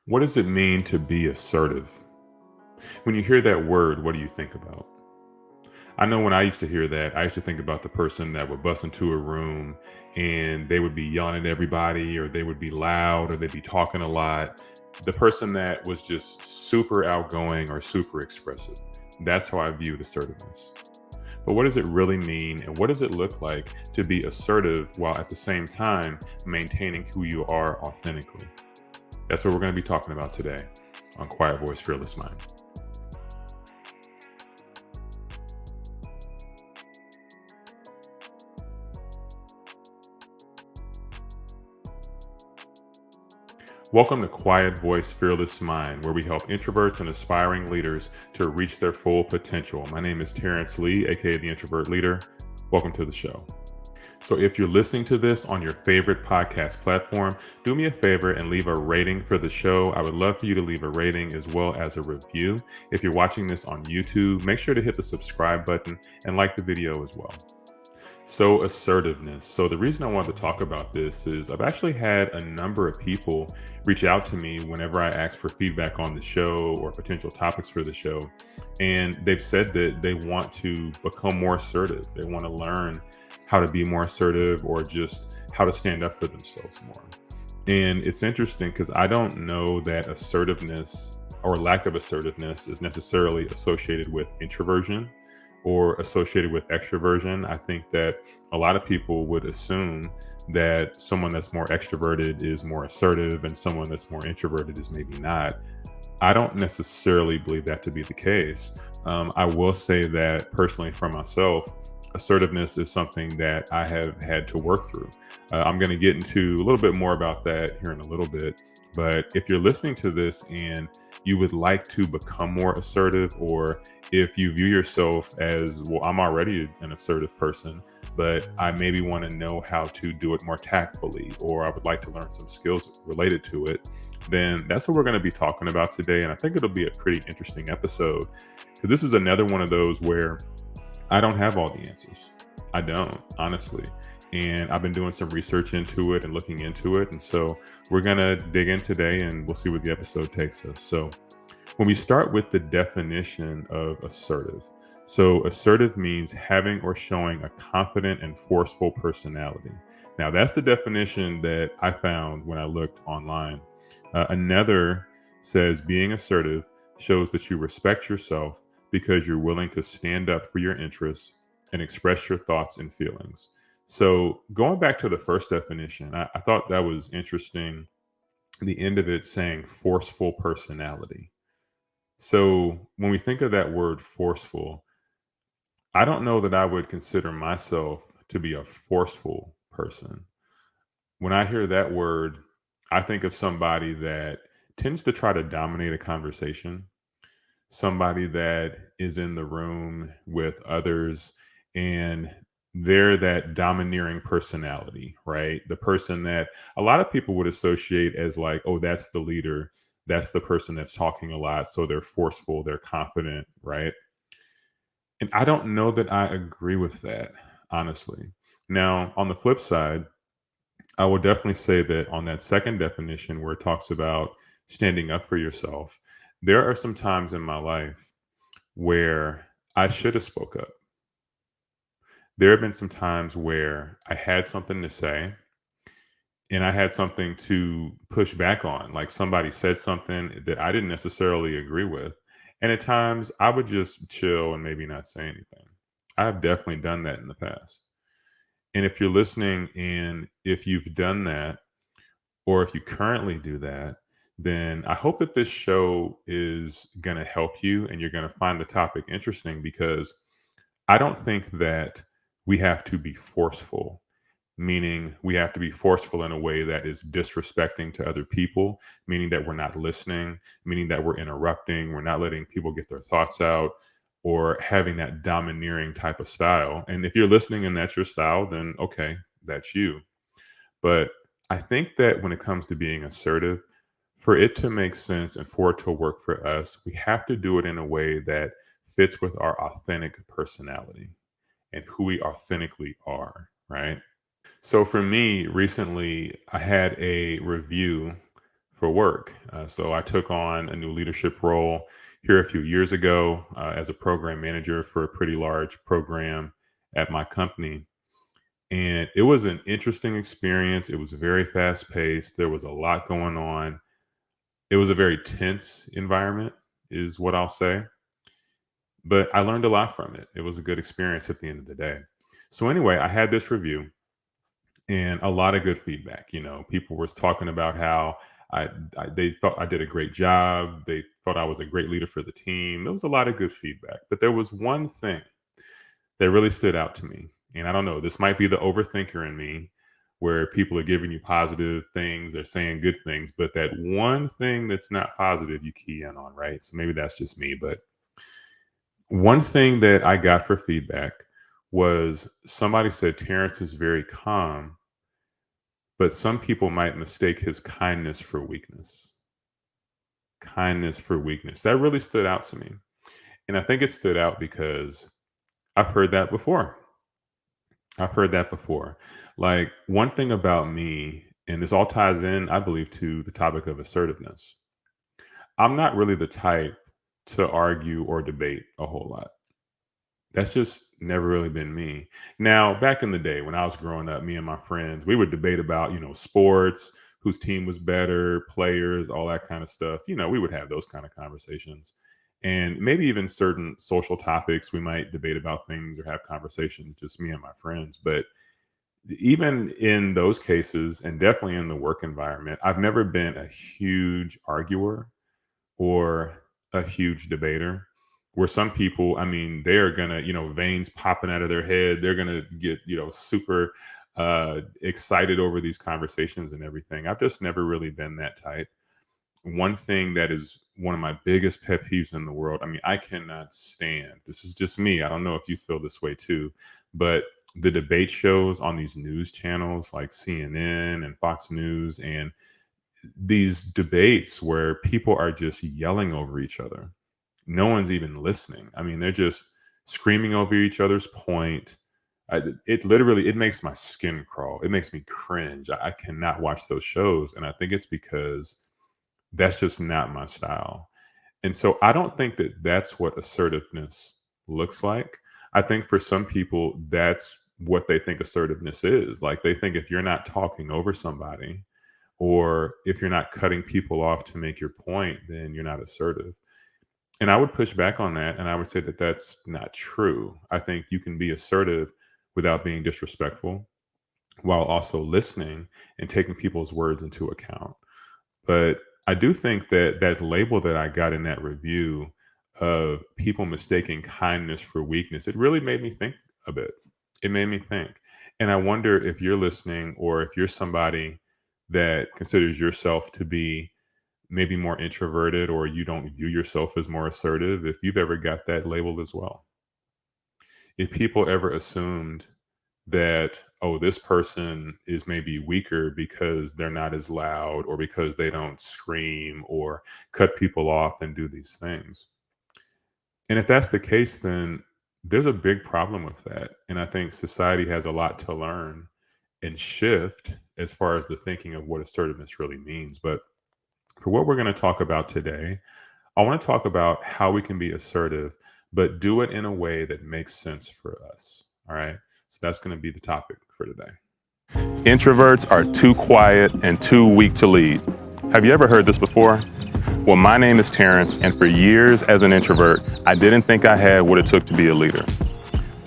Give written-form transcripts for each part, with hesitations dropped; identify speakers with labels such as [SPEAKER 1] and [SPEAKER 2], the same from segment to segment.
[SPEAKER 1] What does it mean to be assertive? When you hear that word, what do you think about? I know when I used to hear that, I used to think about the person that would bust into a room and they would be yelling at everybody, or they would be loud, or they'd be talking a lot. The person that was just super outgoing or super expressive. That's how I viewed assertiveness. But what does it really mean? And what does it look like to be assertive while at the same time maintaining who you are authentically? That's what we're going to be talking about today on Quiet Voice, Fearless Mind. Welcome to Quiet Voice, Fearless Mind, where we help introverts and aspiring leaders to reach their full potential. My name is Terrence Lee, aka the Introvert Leader. Welcome to the show. So, if you're listening to this on your favorite podcast platform, do me a favor and leave a rating for the show. I would love for you to leave a rating as well as a review. If you're watching this on YouTube, make sure to hit the subscribe button and like the video as well. So, assertiveness. So, the reason I wanted to talk about this is I've actually had a number of people reach out to me whenever I ask for feedback on the show or potential topics for the show. And they've said that they want to become more assertive. They want to learn how to be more assertive or just how to stand up for themselves more. And it's interesting because I don't know that assertiveness or lack of assertiveness is necessarily associated with introversion or associated with extroversion. I think that a lot of people would assume that someone that's more extroverted is more assertive and someone that's more introverted is maybe not. I don't necessarily believe that to be the case. I will say that personally for myself, assertiveness is something that I have had to work through. I'm going to get into a little bit more about that here in a little bit. But if you're listening to this and you would like to become more assertive, or if you view yourself as, well, I'm already an assertive person, but I maybe want to know how to do it more tactfully, or I would like to learn some skills related to it, then that's what we're going to be talking about today. And I think it'll be a pretty interesting episode because this is another one of those where I don't have all the answers. I don't, honestly. And I've been doing some research into it and looking into it. And so we're going to dig in today and we'll see where the episode takes us. So, when we start with the definition of assertive, so assertive means having or showing a confident and forceful personality. Now, that's the definition that I found when I looked online. Another says being assertive shows that you respect yourself because you're willing to stand up for your interests and express your thoughts and feelings. So, going back to the first definition, I thought that was interesting. The end of it saying forceful personality. So, when we think of that word forceful, I don't know that I would consider myself to be a forceful person. When I hear that word, I think of somebody that tends to try to dominate a conversation, somebody that is in the room with others and they're that domineering personality, right? The person that a lot of people would associate as like, oh, that's the leader. That's the person that's talking a lot. So they're forceful, they're confident, right? And I don't know that I agree with that, honestly. Now, on the flip side, I will definitely say that on that second definition where it talks about standing up for yourself, there are some times in my life where I should have spoke up. There have been some times where I had something to say and I had something to push back on. Like somebody said something that I didn't necessarily agree with. And at times I would just chill and maybe not say anything. I've definitely done that in the past. And if you're listening and if you've done that, or if you currently do that, then I hope that this show is going to help you and you're going to find the topic interesting because I don't think that we have to be forceful, meaning we have to be forceful in a way that is disrespecting to other people, meaning that we're not listening, meaning that we're interrupting, we're not letting people get their thoughts out, or having that domineering type of style. And if you're listening and that's your style, then okay, that's you. But I think that when it comes to being assertive, for it to make sense and for it to work for us, we have to do it in a way that fits with our authentic personality and who we authentically are, right? So for me, recently, I had a review for work. So I took on a new leadership role here a few years ago as a program manager for a pretty large program at my company. And it was an interesting experience. It was very fast paced. There was a lot going on. It was a very tense environment, is what I'll say. But I learned a lot from it. It was a good experience at the end of the day. So, anyway, I had this review and a lot of good feedback. People were talking about how they thought I did a great job. They thought I was a great leader for the team. There was a lot of good feedback, but there was one thing that really stood out to me. And I don't know, this might be the overthinker in me where people are giving you positive things, they're saying good things, but that one thing that's not positive, you key in on, right? So maybe that's just me. But one thing that I got for feedback was somebody said Terrence is very calm, but some people might mistake his kindness for weakness. Kindness for weakness. That really stood out to me. And I think it stood out because I've heard that before. I've heard that before. Like, one thing about me, and this all ties in, I believe, to the topic of assertiveness. I'm not really the type to argue or debate a whole lot. That's just never really been me. Now, back in the day when I was growing up, me and my friends, we would debate about, sports, whose team was better, players, all that kind of stuff. We would have those kind of conversations. And maybe even certain social topics, we might debate about things or have conversations, just me and my friends. But even in those cases, and definitely in the work environment, I've never been a huge arguer or a huge debater. Where some people, I mean, they are gonna, veins popping out of their head. They're gonna get, super excited over these conversations and everything. I've just never really been that type. One thing that is one of my biggest pet peeves in the world, I mean, I cannot stand, this is just me. I don't know if you feel this way too, but the debate shows on these news channels like CNN and Fox News, and these debates where people are just yelling over each other. No one's even listening. I mean, they're just screaming over each other's point. It makes my skin crawl. It makes me cringe. I cannot watch those shows, and I think it's because that's just not my style. And so I don't think that that's what assertiveness looks like. I think for some people, that's what they think assertiveness is. Like, they think if you're not talking over somebody or if you're not cutting people off to make your point, then you're not assertive. And I would push back on that. And I would say that that's not true. I think you can be assertive without being disrespectful while also listening and taking people's words into account. But I do think that that label that I got in that review of people mistaking kindness for weakness, it really made me think a bit. It made me think. And I wonder if you're listening or if you're somebody that considers yourself to be maybe more introverted or you don't view yourself as more assertive, if you've ever got that labeled as well. If people ever assumed that, oh, this person is maybe weaker because they're not as loud or because they don't scream or cut people off and do these things. And if that's the case, then there's a big problem with that. And I think society has a lot to learn and shift as far as the thinking of what assertiveness really means. But for what we're going to talk about today, I want to talk about how we can be assertive, but do it in a way that makes sense for us. All right. So that's going to be the topic for today. Introverts are too quiet and too weak to lead. Have you ever heard this before? Well, my name is Terrence, and for years as an introvert, I didn't think I had what it took to be a leader.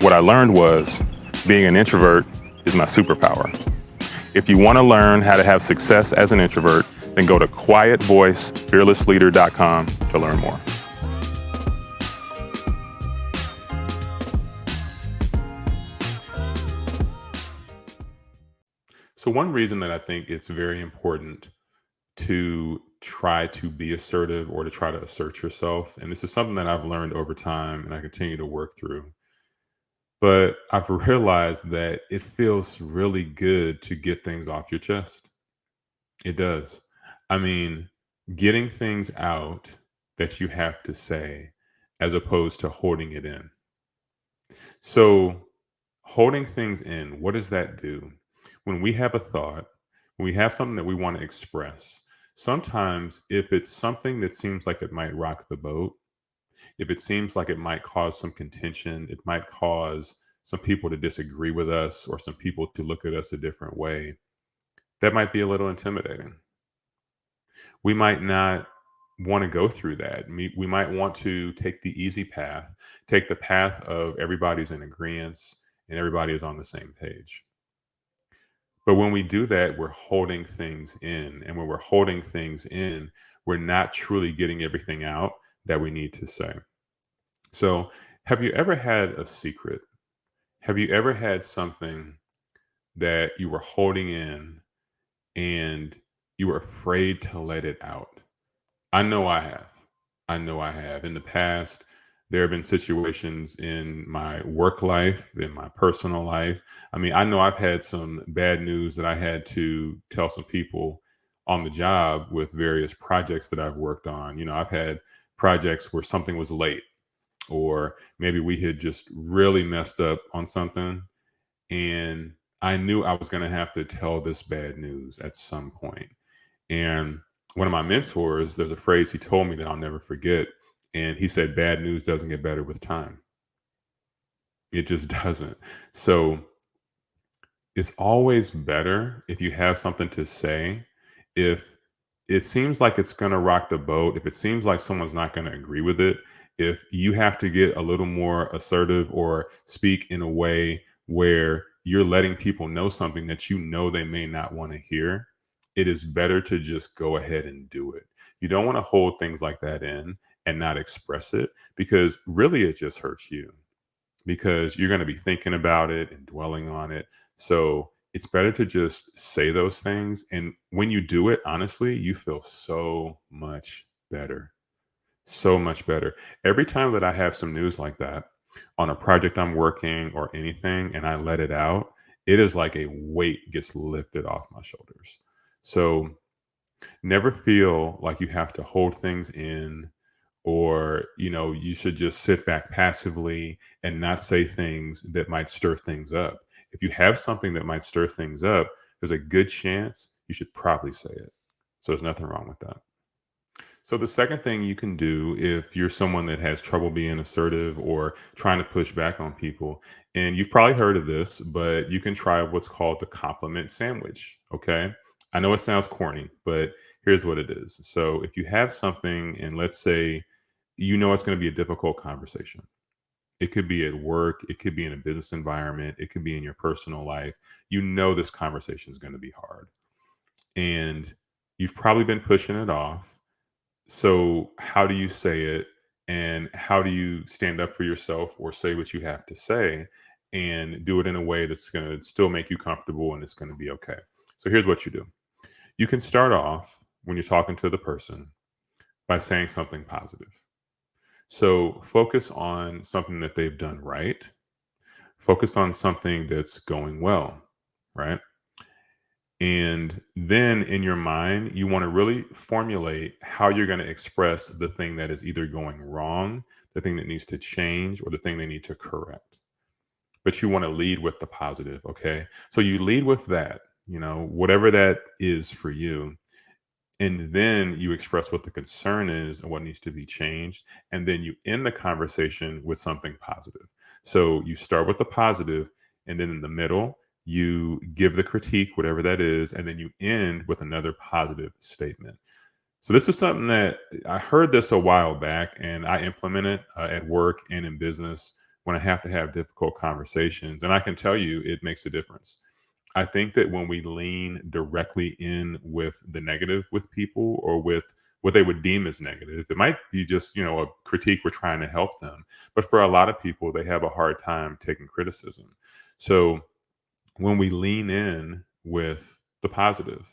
[SPEAKER 1] What I learned was being an introvert is my superpower. If you want to learn how to have success as an introvert, then go to quietvoicefearlessleader.com to learn more. So one reason that I think it's very important to try to be assertive or to try to assert yourself, and this is something that I've learned over time and I continue to work through, but I've realized that it feels really good to get things off your chest. It does. I mean, getting things out that you have to say as opposed to holding it in. So, holding things in, what does that do? When we have a thought, when we have something that we want to express, Sometimes, if it's something that seems like it might rock the boat, if it seems like it might cause some contention, it might cause some people to disagree with us or some people to look at us a different way, that might be a little intimidating. We might not want to go through that. We might want to take the easy path, take the path of everybody's in agreement and everybody is on the same page. But when we do that, we're holding things in. And when we're holding things in, we're not truly getting everything out that we need to say. So, have you ever had a secret? Have you ever had something that you were holding in and you were afraid to let it out? I know I have. I know I have. In the past, there have been situations in my work life, in my personal life. I mean, I know I've had some bad news that I had to tell some people on the job with various projects that I've worked on. I've had projects where something was late, or maybe we had just really messed up on something. And I knew I was going to have to tell this bad news at some point. And one of my mentors, there's a phrase he told me that I'll never forget. And he said, bad news doesn't get better with time. It just doesn't. So it's always better if you have something to say. If it seems like it's going to rock the boat, if it seems like someone's not going to agree with it, if you have to get a little more assertive or speak in a way where you're letting people know something that you know they may not want to hear, it is better to just go ahead and do it. You don't want to hold things like that in and not express it, because really it just hurts you, because you're going to be thinking about it and dwelling on it. So it's better to just say those things. And when you do it, honestly, you feel so much better. So much better. Every time that I have some news like that on a project I'm working or anything and I let it out, it is like a weight gets lifted off my shoulders. So never feel like you have to hold things in, or you should just sit back passively and not say things that might stir things up. If you have something that might stir things up, there's a good chance you should probably say it. So there's nothing wrong with that. So the second thing you can do, if you're someone that has trouble being assertive or trying to push back on people, and you've probably heard of this, but you can try what's called the compliment sandwich. Okay. I know it sounds corny, but here's what it is. So if you have something, and let's say it's going to be a difficult conversation, it could be at work, it could be in a business environment, it could be in your personal life. This conversation is going to be hard, and you've probably been pushing it off. So, how do you say it? And how do you stand up for yourself or say what you have to say and do it in a way that's going to still make you comfortable and it's going to be okay? So, here's what you do: you can start off when you're talking to the person by saying something positive. So, focus on something that they've done right, focus on something that's going well, right? And then in your mind, you want to really formulate how you're going to express the thing that is either going wrong, the thing that needs to change, or the thing they need to correct. But you want to lead with the positive. Okay. So you lead with that, whatever that is for you. And then you express what the concern is and what needs to be changed. And then you end the conversation with something positive. So you start with the positive, and then in the middle, you give the critique, whatever that is, and then you end with another positive statement. So this is something that I heard this a while back, and I implement it at work and in business when I have to have difficult conversations. And I can tell you it makes a difference. I think that when we lean directly in with the negative with people, or with what they would deem as negative, it might be just, a critique, we're trying to help them. But for a lot of people, they have a hard time taking criticism. So when we lean in with the positive,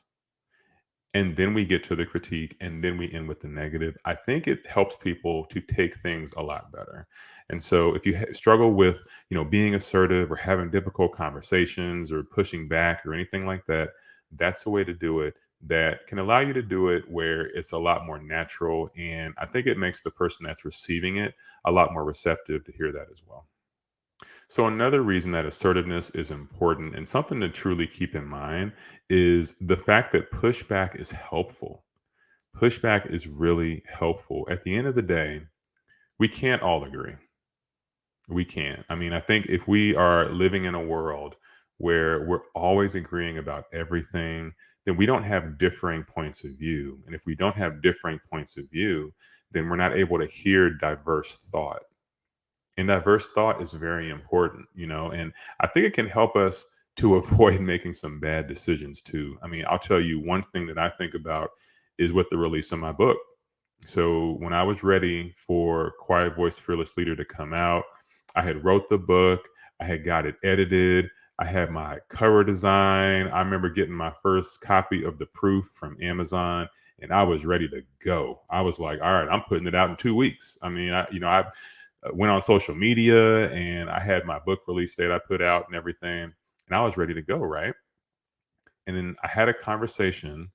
[SPEAKER 1] and then we get to the critique, and then we end with the negative, I think it helps people to take things a lot better. And so if you struggle with being assertive or having difficult conversations or pushing back or anything like that, that's the way to do it, that can allow you to do it where it's a lot more natural. And I think it makes the person that's receiving it a lot more receptive to hear that as well. So, another reason that assertiveness is important and something to truly keep in mind is the fact that pushback is helpful. pushback is really helpful. At the end of the day, we can't all agree. We can't. I mean, I think if we are living in a world where we're always agreeing about everything, then we don't have differing points of view. And if we don't have differing points of view, then we're not able to hear diverse thought. And diverse thought is very important, and I think it can help us to avoid making some bad decisions too. I mean, I'll tell you one thing that I think about is with the release of my book. So when I was ready for Quiet Voice Fearless Leader to come out, I had wrote the book, I had got it edited, I had my cover design. I remember getting my first copy of the proof from Amazon, and I was ready to go. I was like, all right, I'm putting it out in 2 weeks. I mean, I went on social media and I had my book release date I put out and everything, and I was ready to go, right? And then I had a conversation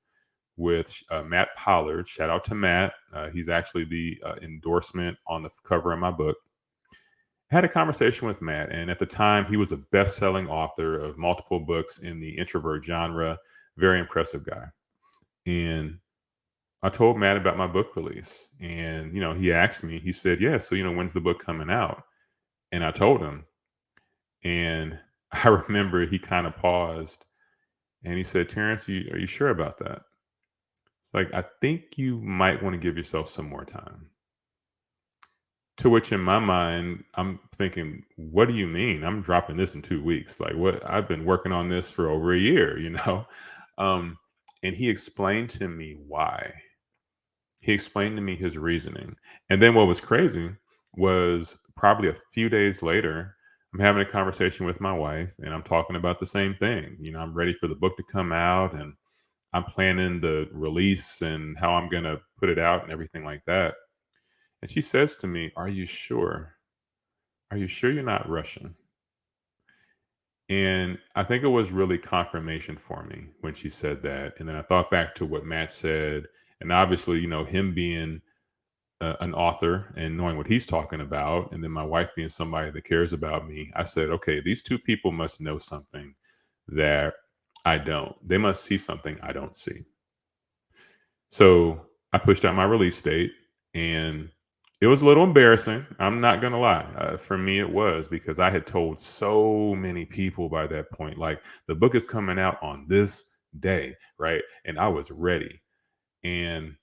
[SPEAKER 1] with Matt Pollard. Shout out to Matt. He's actually the endorsement on the cover of my book. I had a conversation with Matt, and at the time, he was a best-selling author of multiple books in the introvert genre. Very impressive guy. And I told Matt about my book release, and he asked me. He said, "Yeah, so when's the book coming out?" And I told him, and I remember he kind of paused, and he said, "Terrence, are you sure about that?" It's like, I think you might want to give yourself some more time. To which in my mind, I'm thinking, what do you mean? I'm dropping this in 2 weeks. Like, what? I've been working on this for over a year. Um, and he explained to me why. He explained to me his reasoning. And then what was crazy was probably a few days later, I'm having a conversation with my wife and I'm talking about the same thing. I'm ready for the book to come out and I'm planning the release and how I'm going to put it out and everything like that. And she says to me, "Are you sure? Are you sure you're not rushing?" And I think it was really confirmation for me when she said that. And then I thought back to what Matt said. And obviously, him being an author and knowing what he's talking about, and then my wife being somebody that cares about me, I said, okay, these two people must know something that I don't. They must see something I don't see. So I pushed out my release date, and it was a little embarrassing. I'm not going to lie. For me, it was because I had told so many people by that point, like, the book is coming out on this day, right? And I was ready. And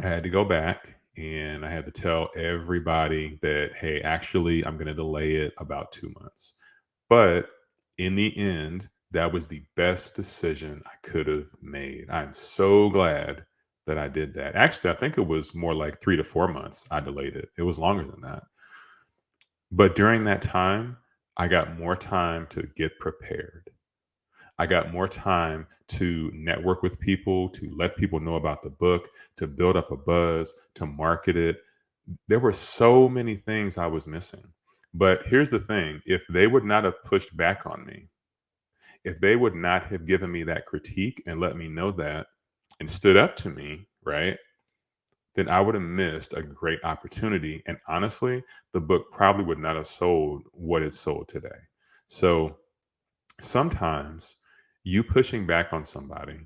[SPEAKER 1] I had to go back and I had to tell everybody that, hey, actually, I'm going to delay it about 2 months. But in the end, that was the best decision I could have made. I'm so glad that I did that. Actually, I think it was more like 3 to 4 months I delayed it. It was longer than that. But during that time, I got more time to get prepared. I got more time to network with people, to let people know about the book, to build up a buzz, to market it. There were so many things I was missing. But here's the thing, if they would not have pushed back on me, if they would not have given me that critique and let me know that and stood up to me, right? Then I would have missed a great opportunity. And honestly, the book probably would not have sold what it sold today. So sometimes you pushing back on somebody,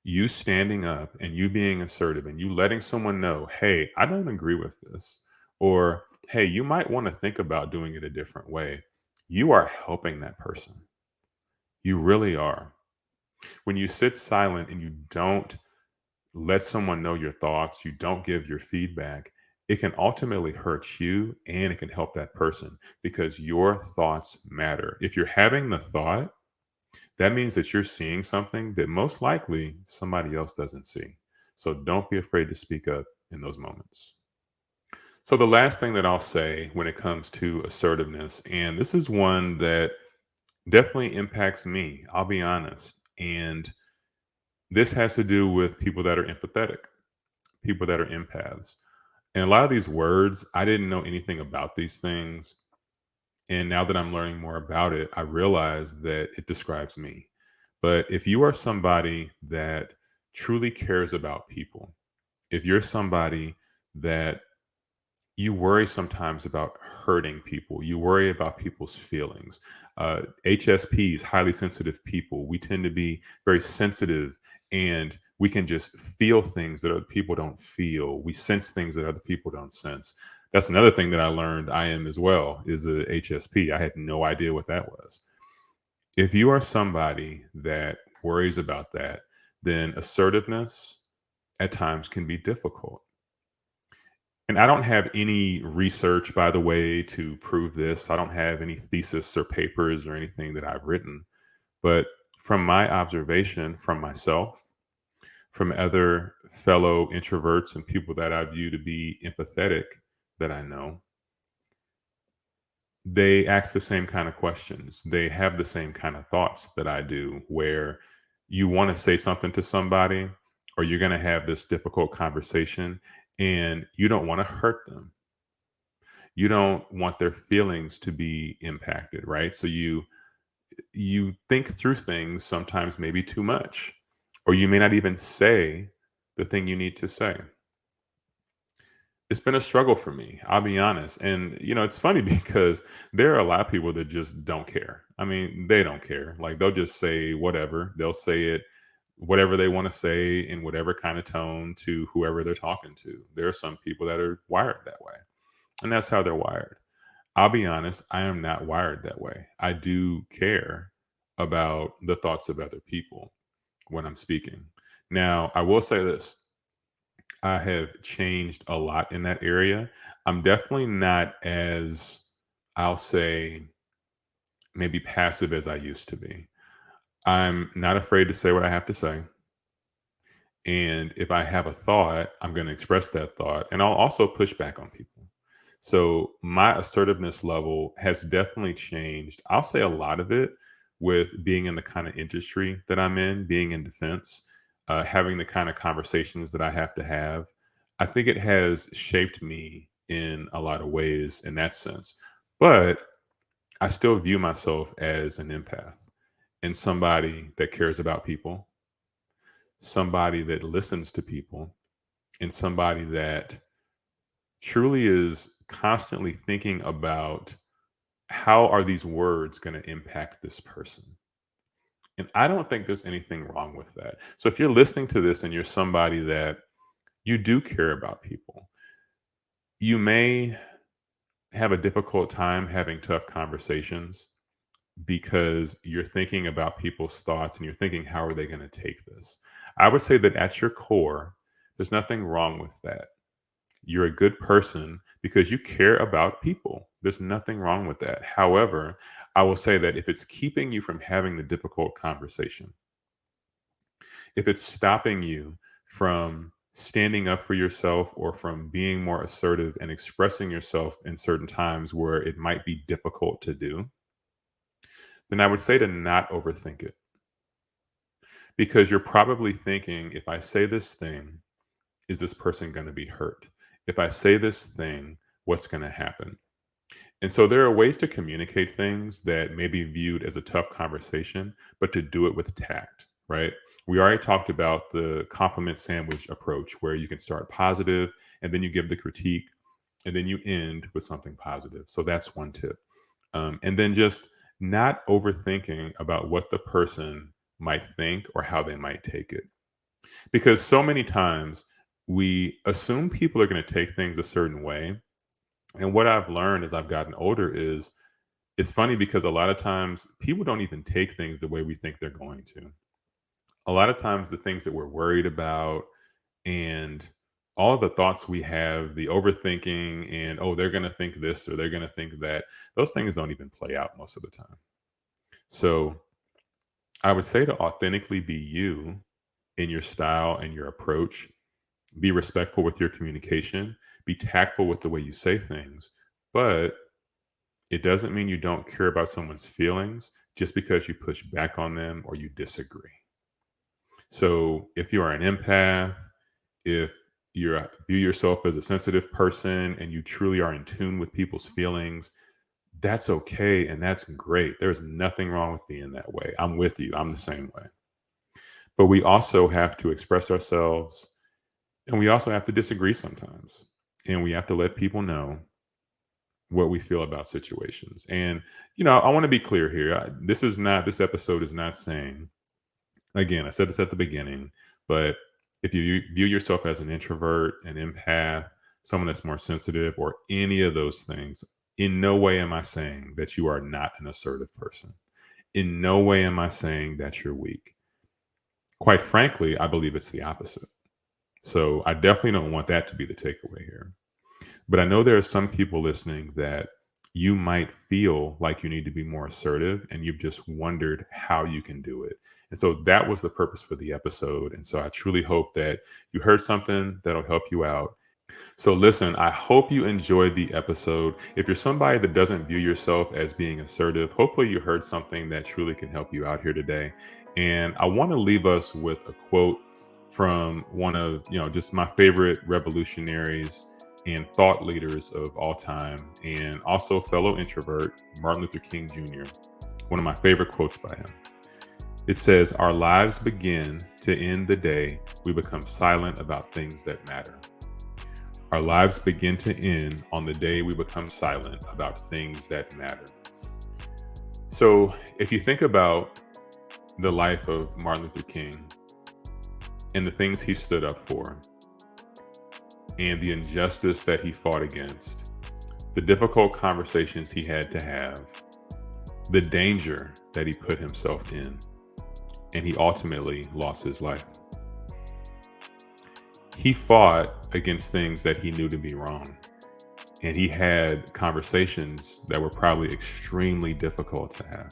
[SPEAKER 1] you standing up and you being assertive and you letting someone know, hey, I don't agree with this, or hey, you might want to think about doing it a different way. You are helping that person. You really are. When you sit silent and you don't let someone know your thoughts, you don't give your feedback, it can ultimately hurt you and it can help that person because your thoughts matter. If you're having the thought, that means that you're seeing something that most likely somebody else doesn't see. So don't be afraid to speak up in those moments. So, the last thing that I'll say when it comes to assertiveness, and this is one that definitely impacts me, I'll be honest. And this has to do with people that are empathetic, people that are empaths. And a lot of these words, I didn't know anything about these things. And now that I'm learning more about it, I realize that it describes me. But if you are somebody that truly cares about people, if you're somebody that you worry sometimes about hurting people, you worry about people's feelings. HSPs, highly sensitive people, we tend to be very sensitive and We can just feel things that other people don't feel. We sense things that other people don't sense. That's another thing that I learned I am as well is a HSP. I had no idea what that was. If you are somebody that worries about that, then assertiveness at times can be difficult. And I don't have any research, by the way, to prove this. I don't have any thesis or papers or anything that I've written. But from my observation from myself, from other fellow introverts and people that I view to be empathetic that I know, they ask the same kind of questions. They have the same kind of thoughts that I do, where you want to say something to somebody or you're going to have this difficult conversation and you don't want to hurt them. You don't want their feelings to be impacted, right? So you think through things sometimes maybe too much, or you may not even say the thing you need to say. It's been a struggle for me, I'll be honest. And it's funny because there are a lot of people that just don't care. I mean, they don't care. Like they'll just say whatever. They'll say it whatever they want to say in whatever kind of tone to whoever they're talking to. There are some people that are wired that way, and that's how they're wired. I'll be honest, I am not wired that way. I do care about the thoughts of other people when I'm speaking. Now, I will say this. I have changed a lot in that area. I'm definitely not as, I'll say, maybe passive as I used to be. I'm not afraid to say what I have to say. And if I have a thought, I'm going to express that thought and I'll also push back on people. So my assertiveness level has definitely changed. I'll say a lot of it with being in the kind of industry that I'm in, being in defense, having the kind of conversations that I have to have. I think it has shaped me in a lot of ways in that sense. But I still view myself as an empath and somebody that cares about people, somebody that listens to people, and somebody that truly is constantly thinking about how are these words going to impact this person. And I don't think there's anything wrong with that. So if you're listening to this and you're somebody that you do care about people, you may have a difficult time having tough conversations because you're thinking about people's thoughts and you're thinking, how are they going to take this? I would say that at your core, there's nothing wrong with that. You're a good person because you care about people. There's nothing wrong with that. However, I will say that if it's keeping you from having the difficult conversation, if it's stopping you from standing up for yourself or from being more assertive and expressing yourself in certain times where it might be difficult to do, then I would say to not overthink it because you're probably thinking, if I say this thing, is this person going to be hurt? If I say this thing, what's going to happen? And so there are ways to communicate things that may be viewed as a tough conversation, but to do it with tact, right? We already talked about the compliment sandwich approach where you can start positive and then you give the critique and then you end with something positive. So that's one tip. And then just not overthinking about what the person might think or how they might take it. Because so many times we assume people are going to take things a certain way. And what I've learned as I've gotten older is it's funny because a lot of times people don't even take things the way we think they're going to. A lot of times, the things that we're worried about and all of the thoughts we have, the overthinking, and oh, they're going to think this or they're going to think that, those things don't even play out most of the time. So I would say to authentically be you in your style and your approach. Be respectful with your communication, be tactful with the way you say things, but it doesn't mean you don't care about someone's feelings just because you push back on them or you disagree. So if you are an empath, if you view yourself as a sensitive person and you truly are in tune with people's feelings, that's okay and that's great. There's nothing wrong with being that way. I'm with you. I'm the same way. But we also have to express ourselves. And we also have to disagree sometimes. And we have to let people know what we feel about situations. And, I want to be clear here. This episode is not saying, again, I said this at the beginning, but If you view yourself as an introvert, an empath, someone that's more sensitive, or any of those things, in no way am I saying that you are not an assertive person. In no way am I saying that you're weak. Quite frankly, I believe it's the opposite. So I definitely don't want that to be the takeaway here. But I know there are some people listening that you might feel like you need to be more assertive and you've just wondered how you can do it. And so that was the purpose for the episode. And so I truly hope that you heard something that'll help you out. So, listen, I hope you enjoyed the episode. If you're somebody that doesn't view yourself as being assertive, hopefully you heard something that truly can help you out here today. And I want to leave us with a quote from one of, just my favorite revolutionaries and thought leaders of all time, and also fellow introvert, Martin Luther King Jr. One of my favorite quotes by him. It says, "Our lives begin to end the day we become silent about things that matter." Our lives begin to end on the day we become silent about things that matter. So, if you think about the life of Martin Luther King and the things he stood up for, and the injustice that he fought against, the difficult conversations he had to have, the danger that he put himself in, and he ultimately lost his life. He fought against things that he knew to be wrong. And he had conversations that were probably extremely difficult to have.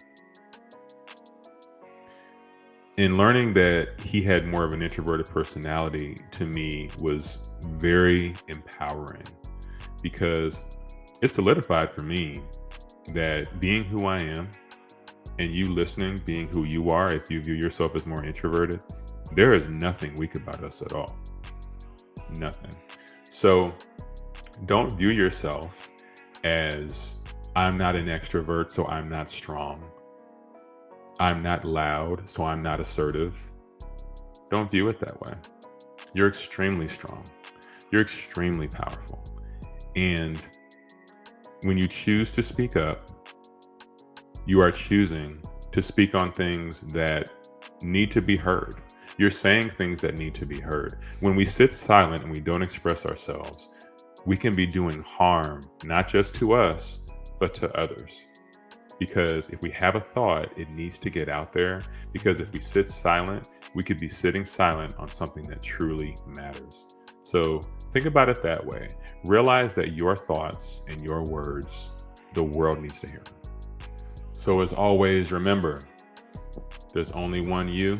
[SPEAKER 1] In learning that he had more of an introverted personality, to me, was very empowering, because it solidified for me that being who I am and you listening, being who you are, if you view yourself as more introverted, there is nothing weak about us at all. Nothing. So don't view yourself as, I'm not an extrovert, so I'm not strong. I'm not loud, so I'm not assertive. Don't view it that way. You're extremely strong. You're extremely powerful. And when you choose to speak up, you are choosing to speak on things that need to be heard. You're saying things that need to be heard. When we sit silent and we don't express ourselves, we can be doing harm, not just to us, but to others. Because if we have a thought, it needs to get out there. Because if we sit silent, we could be sitting silent on something that truly matters. So think about it that way. Realize that your thoughts and your words, the world needs to hear them. So as always, remember, there's only one you,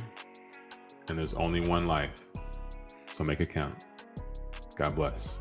[SPEAKER 1] and there's only one life. So make it count. God bless.